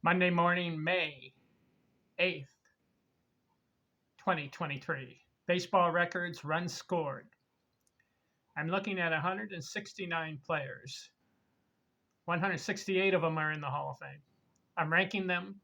Monday morning, May 8th, 2023. Baseball records, runs scored. I'm looking at 169 players. 168 of them are in the Hall of Fame. I'm ranking them.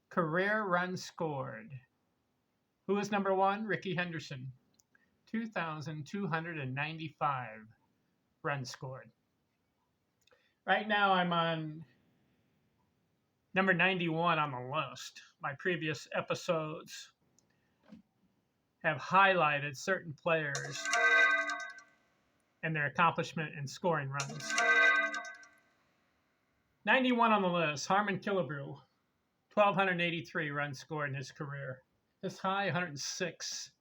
Career runs scored. Who is number one? Rickey Henderson. 2,295 runs scored. Right now, I'm on number 91 on the list. My previous episodes have highlighted certain players and their accomplishment in scoring runs. 91 on the list, Harmon Killebrew, 1,283 runs scored in his career. His high, 106.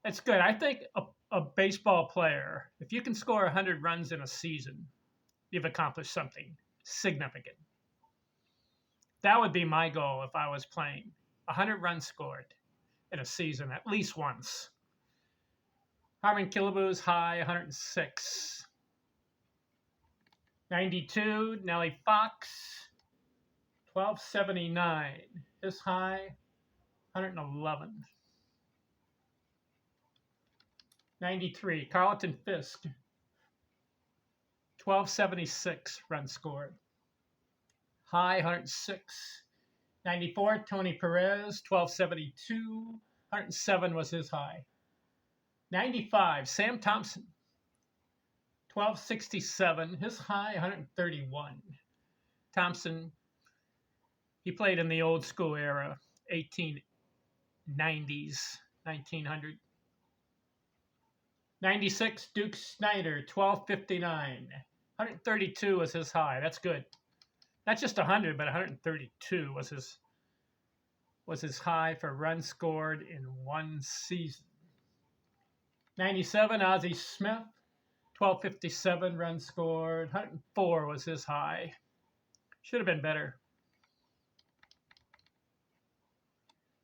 That's good. I think a baseball player, if you can score 100 runs in a season, you've accomplished something significant. That would be my goal if I was playing. 100 runs scored in a season, at least once. Harmon Killebrew's high, 106. 92, Nellie Fox, 1,279. His high, 111. 93, Carlton Fisk, 1,276 runs scored. High, 106. 94, Tony Perez, 1,272. 107 was his high. 95, Sam Thompson, 1,267. His high, 131. Thompson, he played in the old school era, 1890s, 1900. 96, Duke Snider, 1,259. 132 was his high. That's good. Not just 100, but 132 was his high for runs scored in one season. 97, Ozzie Smith, 1,257 runs scored. 104 was his high. Should have been better.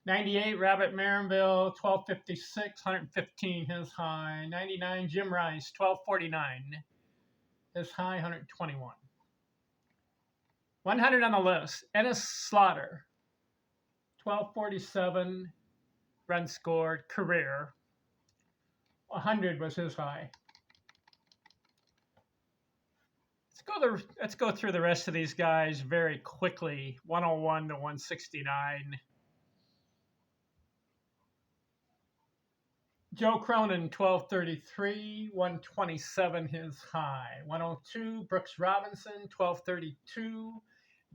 98, Robert Marinville, 1,256, 115 his high. 99, Jim Rice, 1,249. His high, 121. 100 on the list, Ennis Slaughter, 1,247 runs scored, career. 100 was his high. Let's go through the rest of these guys very quickly. 101 to 169. Joe Cronin, 1,233, 127 his high. 102, Brooks Robinson, 1,232,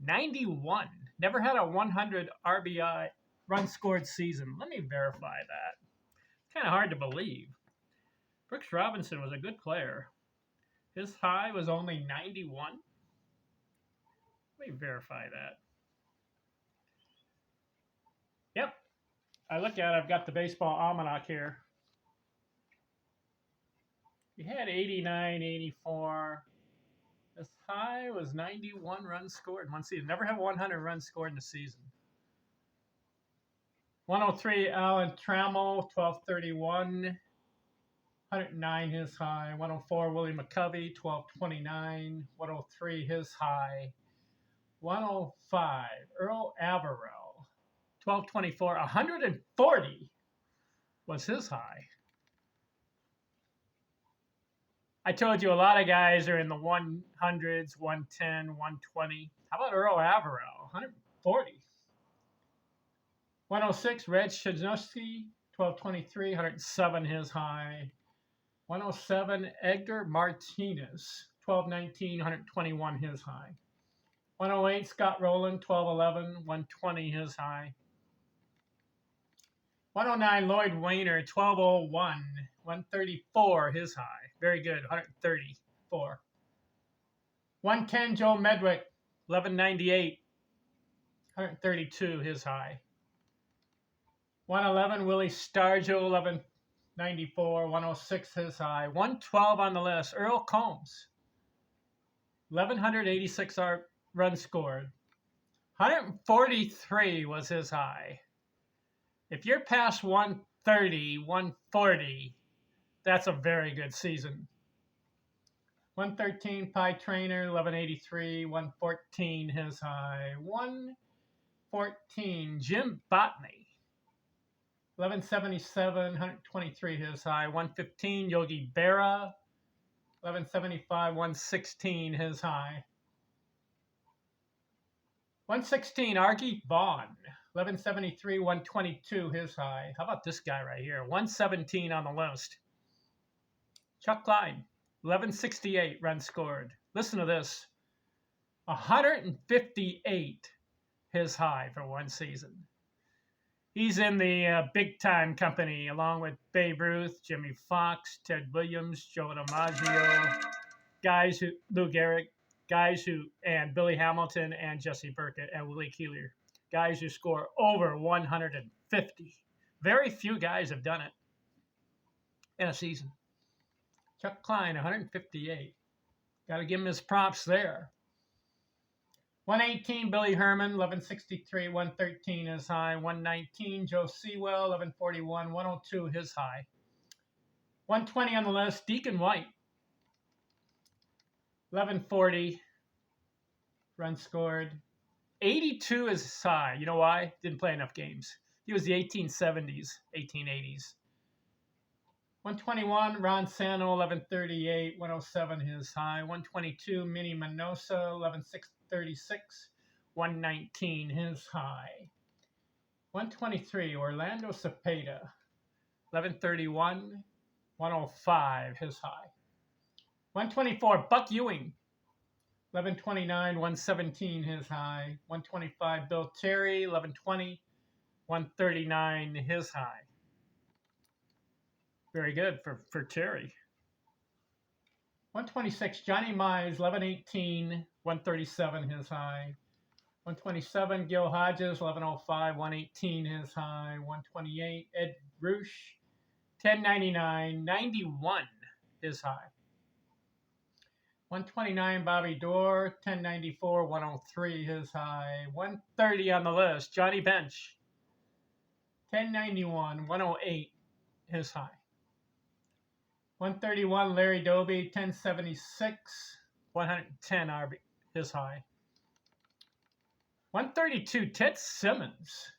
91. Never had a 100 RBI run scored season. Let me verify that. It's kind of hard to believe. Brooks Robinson was a good player. His high was only 91. Let me verify that. Yep. I look at it, I've got the baseball almanac here. He had 89, 84. His high was 91 runs scored in one season. Never had 100 runs scored in a season. 103, Alan Trammell, 1,231. 109 his high. 104, Willie McCovey, 1,229. 103 his high. 105, Earl Averill, 1,224. 140 was his high. I told you a lot of guys are in the 100s, 110, 120. How about Earl Averill? 140. 106, Red Shadowski, 1,223, 107 his high. 107, Edgar Martinez, 1,219, 121 his high. 108, Scott Rowland, 1,211, 120 his high. 109, Lloyd Wayner, 1,201, 134 his high. Very good, 134. 110, Joe Medwick, 1,198, 132 his high. 111, Willie Stargell, 1,194, 106 his high. 112 on the list, Earl Combs, 1,186 runs scored. 143 was his high. If you're past 130, 140, that's a very good season. 113, Pie Trainer, 1183, 114, his high. 114, Jim Botany, 1177, 123, his high. 115, Yogi Berra, 1175, 116, his high. 116, Argie Vaughn, 1173, 122, his high. How about this guy right here? 117 on the list. Chuck Klein, 1168 runs scored. Listen to this. 158, his high for one season. He's in the big time company along with Babe Ruth, Jimmy Fox, Ted Williams, Joe DiMaggio, guys who, Lou Gehrig, guys who, and Billy Hamilton and Jesse Burkett and Willie Keeler, guys who score over 150. Very few guys have done it in a season. Chuck Klein, 158. Got to give him his props there. 118, Billy Herman, 1163, 113 his high. 119, Joe Sewell, 1141, 102 his high. 120 on the list, Deacon White, 1140 runs scored. 82 is his high. You know why? Didn't play enough games. He was the 1870s, 1880s. 121, Ron Santo, 1138, 107 his high. 122, Minnie Minoso, 11636, 119 his high. 123, Orlando Cepeda, 1131, 105 his high. 124, Buck Ewing, 1129, 117 his high. 125, Bill Terry, 1120, 139 his high. Very good for Terry. 126, Johnny Mize, 1118, 137 his high. 127, Gil Hodges, 1105, 118 his high. 128, Ed Roosh, 1099, 91 his high. 129, Bobby Doerr, 1094, 103 his high. 130 on the list, Johnny Bench, 1091, 108 his high. 131, Larry Doby, 1076, 110 RB, his high. 132, Ted Simmons.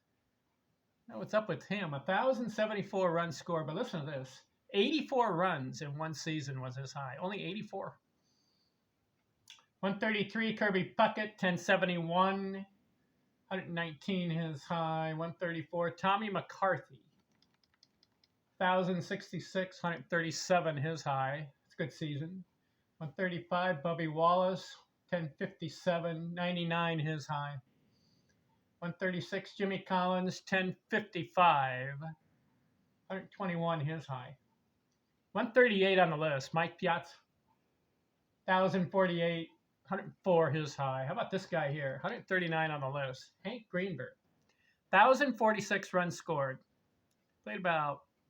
Now what's up with him? 1,074 runs scored, but listen to this. 84 runs in one season was his high. Only 84. 133, Kirby Puckett, 1071, 119 his high. 134, Tommy McCarthy, 1,066, 137 his high. It's a good season. 135, Bubby Wallace, 1057, 99 his high. 136, Jimmy Collins, 1055, 121 his high. 138 on the list, Mike Piazza, 1,048, 104 his high. How about this guy here? 139 on the list, Hank Greenberg, 1,046 runs scored.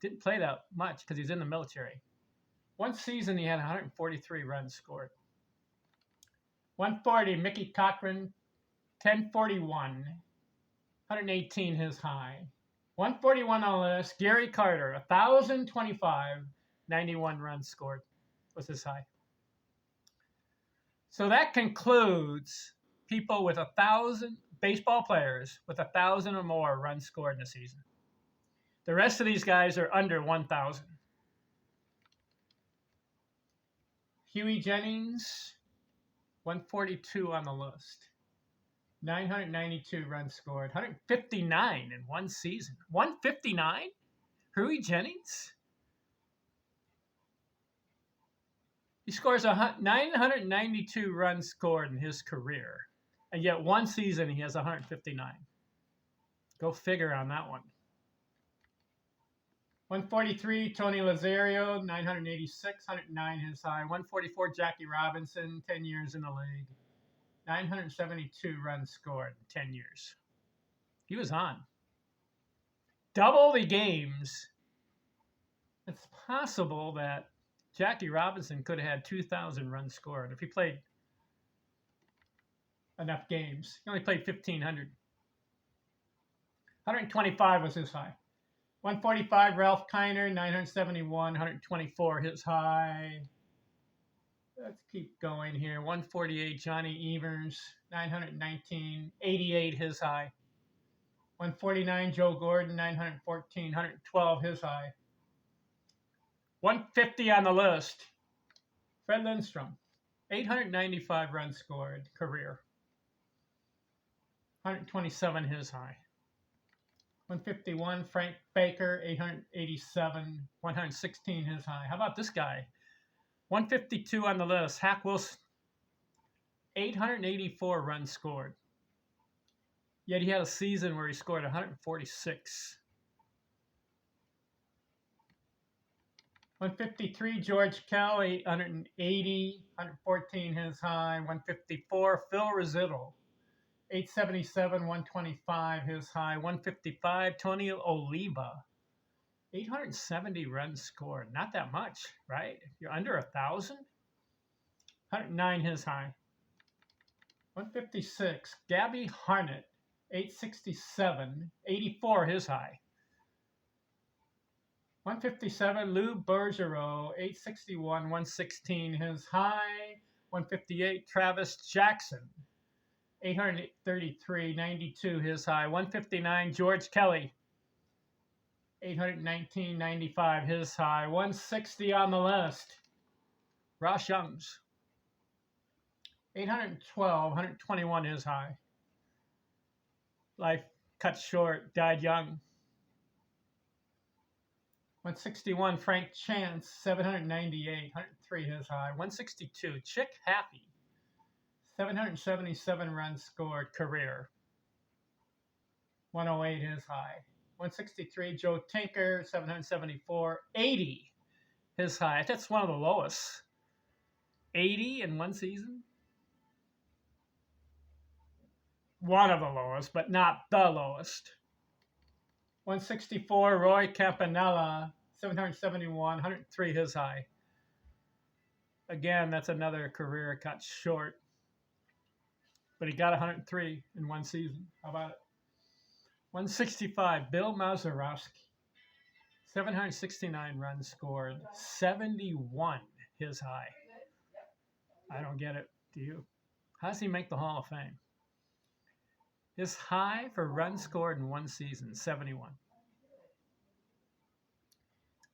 Didn't play that much because he's in the military. One season he had 143 runs scored. 140, Mickey Cochran, 1041, 118 his high. 141 on the list, Gary Carter, 1,025, 91 runs scored was his high. So that concludes people with 1,000, baseball players with 1,000 or more runs scored in a season. The rest of these guys are under 1,000. Huey Jennings, 142 on the list. 992 runs scored. 159 in one season. 159? Huey Jennings? He scores 992 runs scored in his career. And yet one season he has 159. Go figure on that one. 143, Tony Lazario, 986, 109 his high. 144, Jackie Robinson, 10 years in the league. 972 runs scored in 10 years. He was on. Double the games. It's possible that Jackie Robinson could have had 2,000 runs scored if he played enough games. He only played 1,500. 125 was his high. 145, Ralph Kiner, 971, 124 his high. Let's keep going here. 148, Johnny Evers. 919, 88 his high. 149, Joe Gordon. 914, 112 his high. 150 on the list, Fred Lindstrom. 895 runs scored, career. 127 his high. 151, Frank Baker. 887, 116 his high. How about this guy? 152 on the list, Hack Wilson. 884 runs scored. Yet he had a season where he scored 146. 153, George Kell. 880, 114 his high. 154, Phil Rizzuto. 877, 125 his high. 155, Tony Oliva. 870 runs scored. Not that much, right? You're under 1,000. 109 his high. 156, Gabby Harnett. 867, 84 his high. 157, Lou Bergeron. 861, 116 his high. 158, Travis Jackson. 833, 92 his high. 159, George Kelly. 819, 95 his high. 160 on the list, Ross Youngs. 812, 121 his high. Life cut short, died young. 161, Frank Chance. 798, 103 his high. 162, Chick Happy. 777 runs scored, career. 108 his high. 163, Joe Tinker. 774, 80 his high. That's one of the lowest. 80 in one season? One of the lowest, but not the lowest. 164, Roy Campanella. 771, 103 his high. Again, that's another career cut short. But he got 103 in one season. How about it? 165, Bill Mazeroski. 769 runs scored. 71 his high. I don't get it. Do you? How does he make the Hall of Fame? His high for runs scored in one season, 71.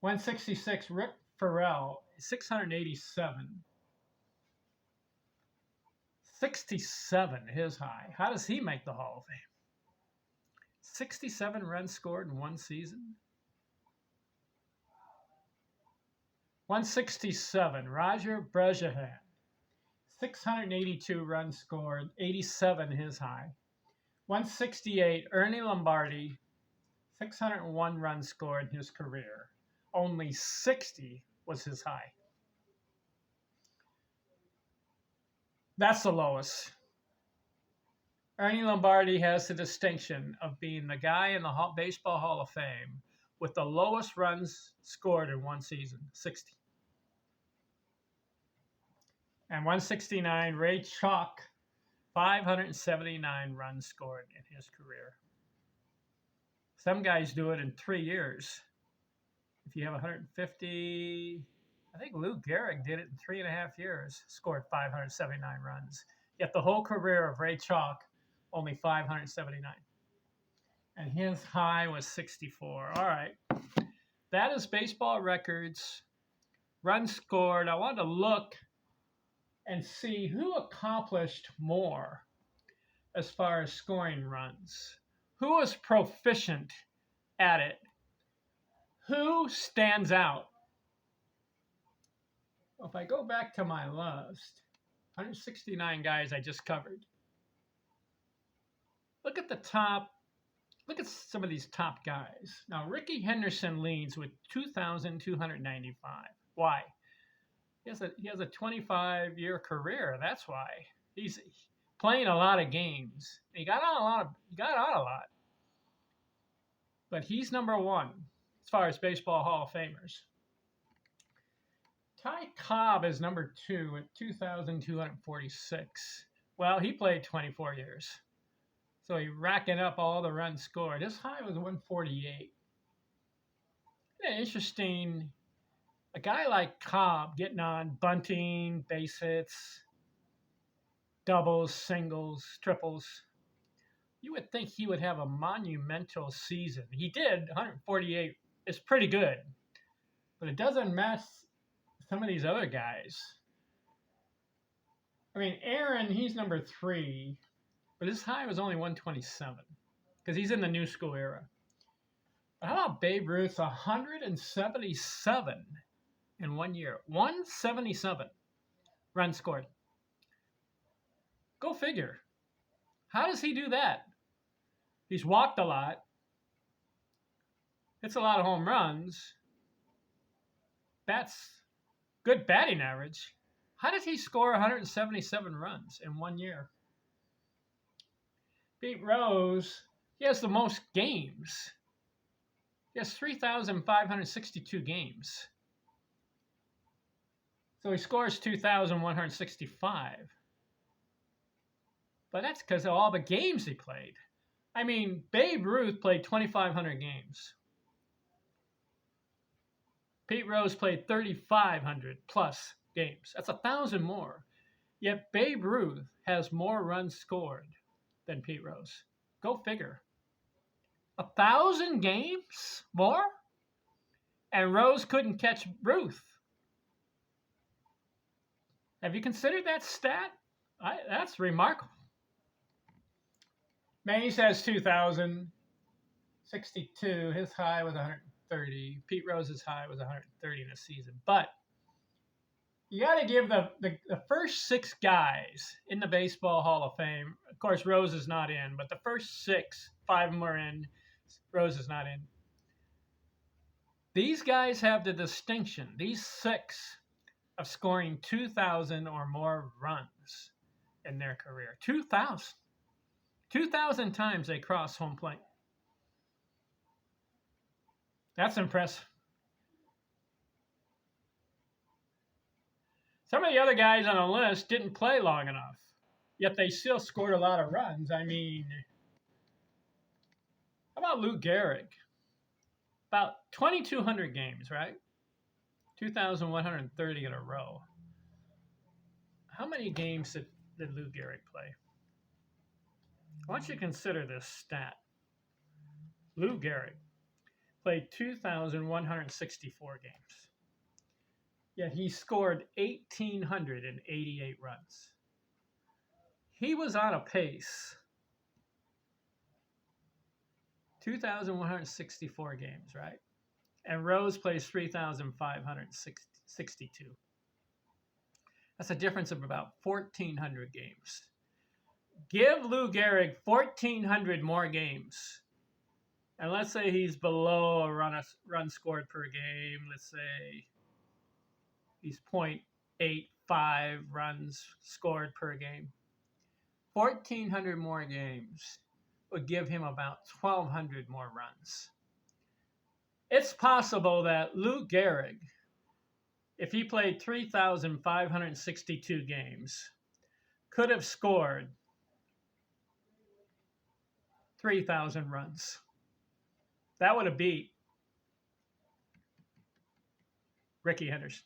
166, Rick Farrell. 687. 67 his high. How does he make the Hall of Fame? 67 runs scored in one season. 167, Roger Brejahan. 682 runs scored, 87 his high. 168, Ernie Lombardi. 601 runs scored in his career. Only 60 was his high. That's the lowest. Ernie Lombardi has the distinction of being the guy in the Baseball Hall of Fame with the lowest runs scored in one season, 60. And 169, Ray Chalk, 579 runs scored in his career. Some guys do it in 3 years. If you have 150, I think Lou Gehrig did it in 3.5 years, scored 579 runs. Yet the whole career of Ray Chalk, only 579. And his high was 64. All right. That is baseball records, runs scored. I wanted to look and see who accomplished more as far as scoring runs. Who was proficient at it? Who stands out? Well, if I go back to my list, 169 guys I just covered. Look at the top. Look at some of these top guys. Now, Rickey Henderson leads with 2,295. Why? He has a 25-year career. That's why. He's playing a lot of games. He got on a lot. But he's number one as far as Baseball Hall of Famers. Ty Cobb is number 2 at 2,246. Well, he played 24 years. So he's racking up all the runs scored. His high was 148. Interesting A guy like Cobb getting on bunting, base hits, doubles, singles, triples. You would think he would have a monumental season. He did. 148 is pretty good, but it doesn't match some of these other guys. I mean, Aaron, he's number 3, but his high was only 127 because he's in the new school era. But how about Babe Ruth? 177 in 1 year. 177 runs scored. Go figure. How does he do that? He's walked a lot. Hits a lot of home runs. That's good batting average. How did he score 177 runs in 1 year? Pete Rose, he has the most games. He has 3,562 games. So he scores 2,165. But that's because of all the games he played. I mean, Babe Ruth played 2,500 games. Pete Rose played 3,500 plus games. That's 1,000 more. Yet Babe Ruth has more runs scored than Pete Rose. Go figure. 1,000 games more? And Rose couldn't catch Ruth. Have you considered that stat? That's remarkable. Mays has 2,062. His high was 130. Pete Rose's high was 130 in a season. But you got to give the first 6 guys in the Baseball Hall of Fame. Of course, Rose is not in, but the first 6, 5 of them are in. Rose is not in. These guys have the distinction, these 6, of scoring 2,000 or more runs in their career. 2,000. 2,000 times they cross home plate. That's impressive. Some of the other guys on the list didn't play long enough, yet they still scored a lot of runs. I mean, how about Lou Gehrig? About 2,200 games, right? 2,130 in a row. How many games did Lou Gehrig play? I want you to consider this stat. Lou Gehrig played 2,164 games. Yet he scored 1,888 runs. He was on a pace. 2,164 games, right? And Rose plays 3,562. That's a difference of about 1,400 games. Give Lou Gehrig 1,400 more games. And let's say he's below a run scored per game. Let's say he's 0.85 runs scored per game. 1,400 more games would give him about 1,200 more runs. It's possible that Lou Gehrig, if he played 3,562 games, could have scored 3,000 runs. That would have beat Rickey Henderson.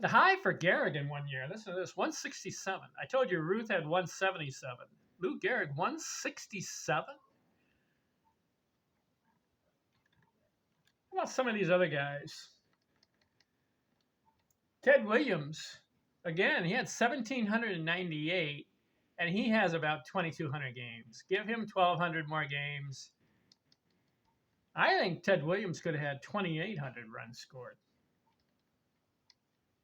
The high for Gehrig in 1 year, listen to this, 167. I told you Ruth had 177. Lou Gehrig, 167? How about some of these other guys? Ted Williams, again, he had 1,798, and he has about 2,200 games. Give him 1,200 more games. I think Ted Williams could have had 2,800 runs scored.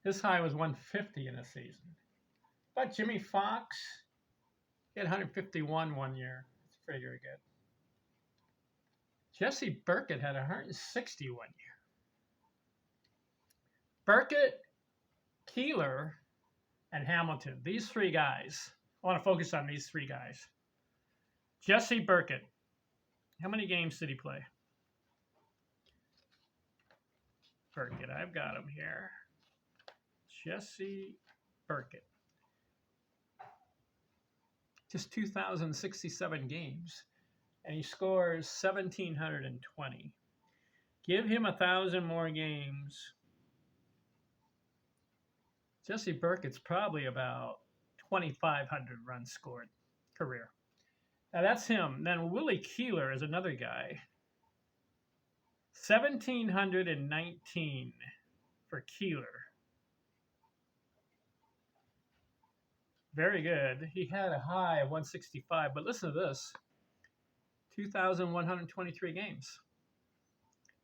His high was 150 in a season. But Jimmy Fox, he had 151 1 year. That's pretty good. Jesse Burkett had 160 1 year. Burkett, Keeler, and Hamilton. These 3 guys. I want to focus on these 3 guys. Jesse Burkett. How many games did he play? Burkett, I've got him here. Jesse Burkett. Just 2,067 games. And he scores 1,720. Give him 1,000 more games. Jesse Burkett's probably about 2,500 runs scored career. Now that's him. Then Willie Keeler is another guy. 1,719 for Keeler. Very good. He had a high of 165, but listen to this. 2,123 games.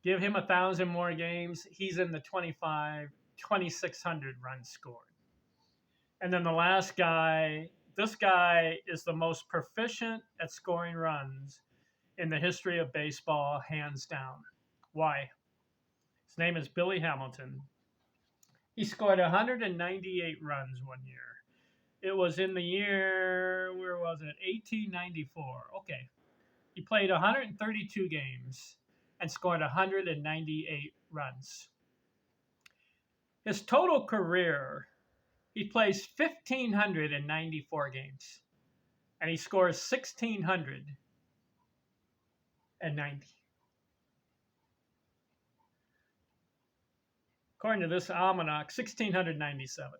Give him 1,000 more games. He's in the 2,600 runs scored. And then the last guy, this guy is the most proficient at scoring runs in the history of baseball, hands down. Why? His name is Billy Hamilton. He scored 198 runs one year. It was in the year, where was it? 1894. Okay. He played 132 games and scored 198 runs. His total career, he plays 1,594 games and he scores 1,690. According to this almanac, 1,697.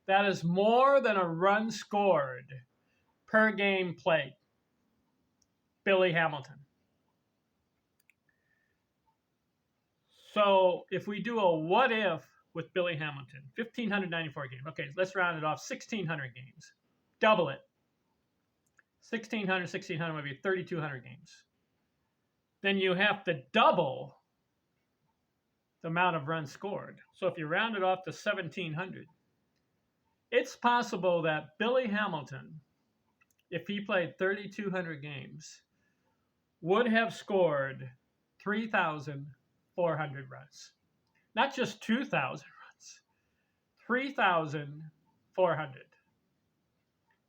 That is more than a run scored per game played. Billy Hamilton. So if we do a what if with Billy Hamilton, 1,594 games. Okay, let's round it off, 1,600 games. Double it. 1,600 would be 3,200 games. Then you have to double the amount of runs scored. So if you round it off to 1,700, it's possible that Billy Hamilton, if he played 3,200 games, would have scored 3,400 runs. Not just 2,000 runs, 3,400.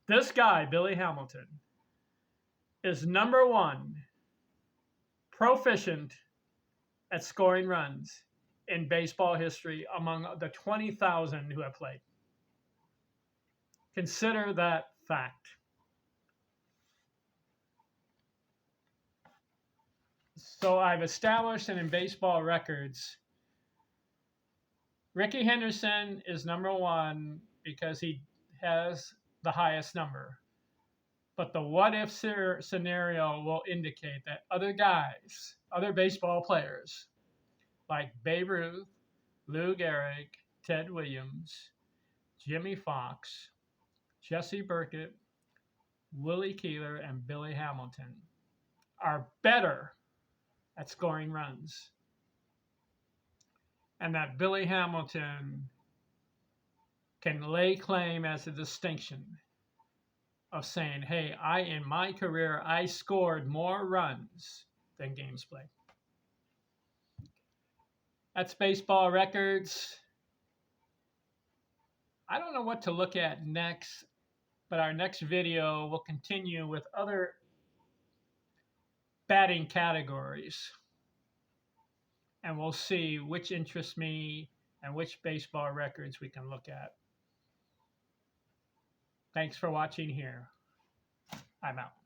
This guy, Billy Hamilton, is number one proficient at scoring runs in baseball history among the 20,000 who have played. Consider that fact. So I've established that in baseball records, Rickey Henderson is number one because he has the highest number. But the what if scenario will indicate that other guys, other baseball players, like Babe Ruth, Lou Gehrig, Ted Williams, Jimmy Fox, Jesse Burkett, Willie Keeler, and Billy Hamilton are better at scoring runs. And that Billy Hamilton can lay claim as a distinction of saying, hey, in my career, I scored more runs than games played. That's baseball records. I don't know what to look at next, but our next video will continue with other batting categories. And we'll see which interests me and which baseball records we can look at. Thanks for watching here. I'm out.